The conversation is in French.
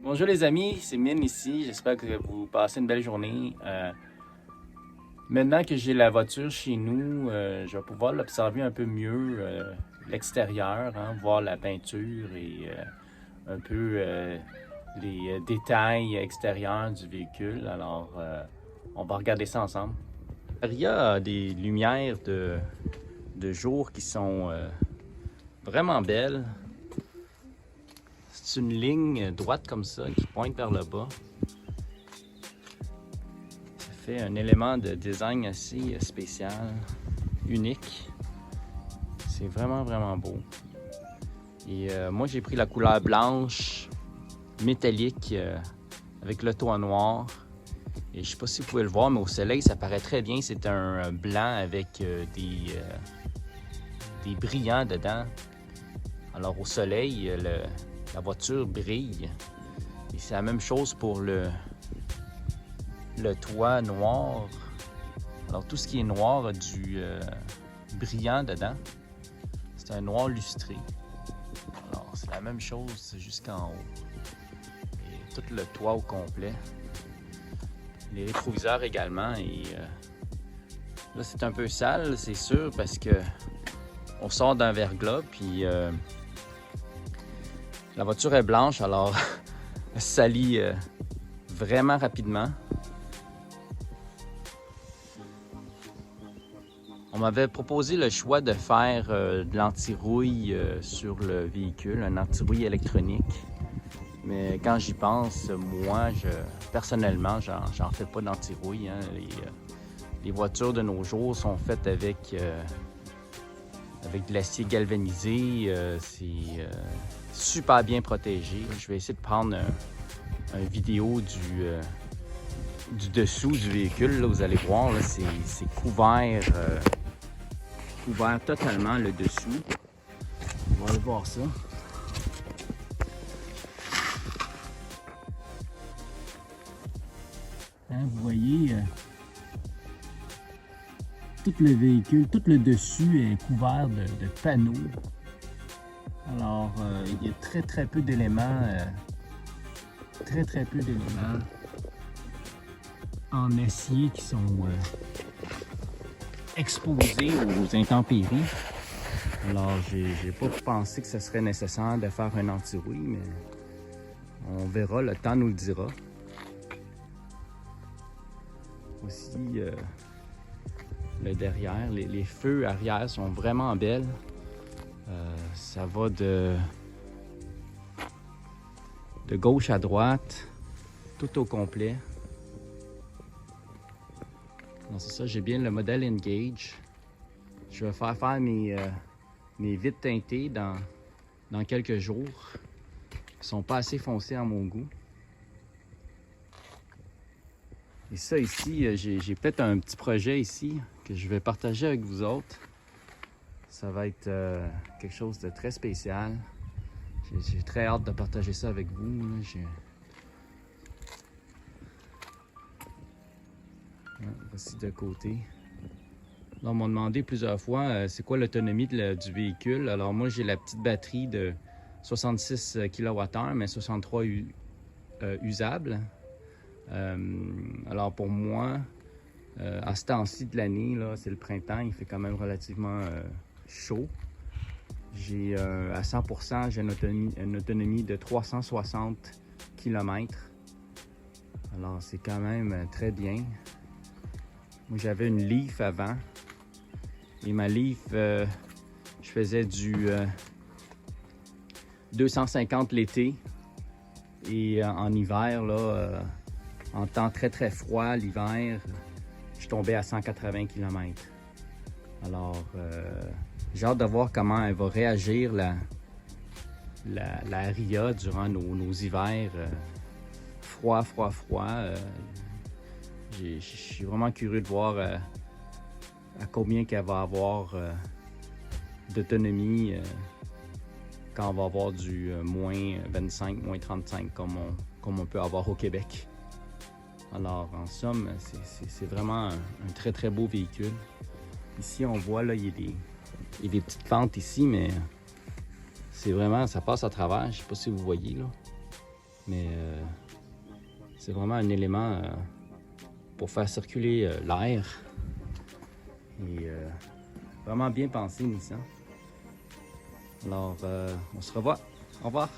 Bonjour les amis, c'est Mine ici. J'espère que vous passez une belle journée. Maintenant que j'ai la voiture chez nous, je vais pouvoir l'observer un peu mieux, l'extérieur, hein, voir la peinture et un peu les détails extérieurs du véhicule. Alors, on va regarder ça ensemble. Il y a des lumières de jour qui sont vraiment belles. C'est une ligne droite comme ça qui pointe vers le bas. Ça fait un élément de design assez spécial, unique. C'est vraiment beau. Et moi j'ai pris la couleur blanche, métallique, avec le toit noir. Et je sais pas si vous pouvez le voir, mais au soleil ça paraît très bien. C'est un blanc avec des brillants dedans. Alors au soleil, la voiture brille. Et c'est la même chose pour le toit noir. Alors tout ce qui est noir a du brillant dedans. C'est un noir lustré. Alors c'est la même chose jusqu'en haut. Et tout le toit au complet. Les rétroviseurs également. Et là c'est un peu sale, c'est sûr, parce que on sort d'un verglas, puis la voiture est blanche, alors elle salit vraiment rapidement. On m'avait proposé le choix de faire de l'anti-rouille sur le véhicule, un anti-rouille électronique. Mais quand j'y pense, moi, personnellement, j'en fais pas d'anti-rouille. Hein. Les voitures de nos jours sont faites avec de l'acier galvanisé. C'est super bien protégé. Je vais essayer de prendre une vidéo du dessous du véhicule. Là, vous allez voir, c'est couvert totalement le dessous. On va aller voir ça. Hein, vous voyez, tout le véhicule, tout le dessus est couvert de panneaux. Alors, il y a très peu d'éléments, très peu d'éléments en acier qui sont exposés aux intempéries. Alors, j'ai pas pensé que ce serait nécessaire de faire un anti-rouille, mais on verra, le temps nous le dira. Aussi, le derrière, les feux arrière sont vraiment belles. Ça va de gauche à droite, tout au complet. C'est ça, j'ai bien le modèle Engage. Je vais faire mes vitres teintées dans quelques jours. Ils sont pas assez foncés à mon goût. Et ça ici, j'ai peut-être un petit projet ici que je vais partager avec vous autres. Ça va être quelque chose de très spécial. J'ai très hâte de partager ça avec vous. Voici de côté. Là, on m'a demandé plusieurs fois c'est quoi l'autonomie du véhicule. Alors moi, j'ai la petite batterie de 66 kWh, mais 63 usables. Alors pour moi, à ce temps-ci de l'année, c'est le printemps, il fait quand même relativement chaud. J'ai à 100%, j'ai une autonomie de 360 km. Alors c'est quand même très bien. Moi j'avais une Leaf avant. Et ma Leaf, je faisais du 250 l'été. Et en hiver, là, en temps très froid, l'hiver, je tombais à 180 km. Alors, j'ai hâte de voir comment elle va réagir, la Aria, durant nos hivers froid. Je suis vraiment curieux de voir à combien qu'elle va avoir d'autonomie quand on va avoir du moins 25, moins 35 comme on peut avoir au Québec. Alors, en somme, c'est vraiment un très beau véhicule. Ici, on voit, là, il y a des petites fentes ici, mais c'est vraiment, ça passe à travers. Je ne sais pas si vous voyez, là. Mais C'est vraiment un élément pour faire circuler l'air. Et vraiment bien pensé, Nissan. Alors, on se revoit. Au revoir.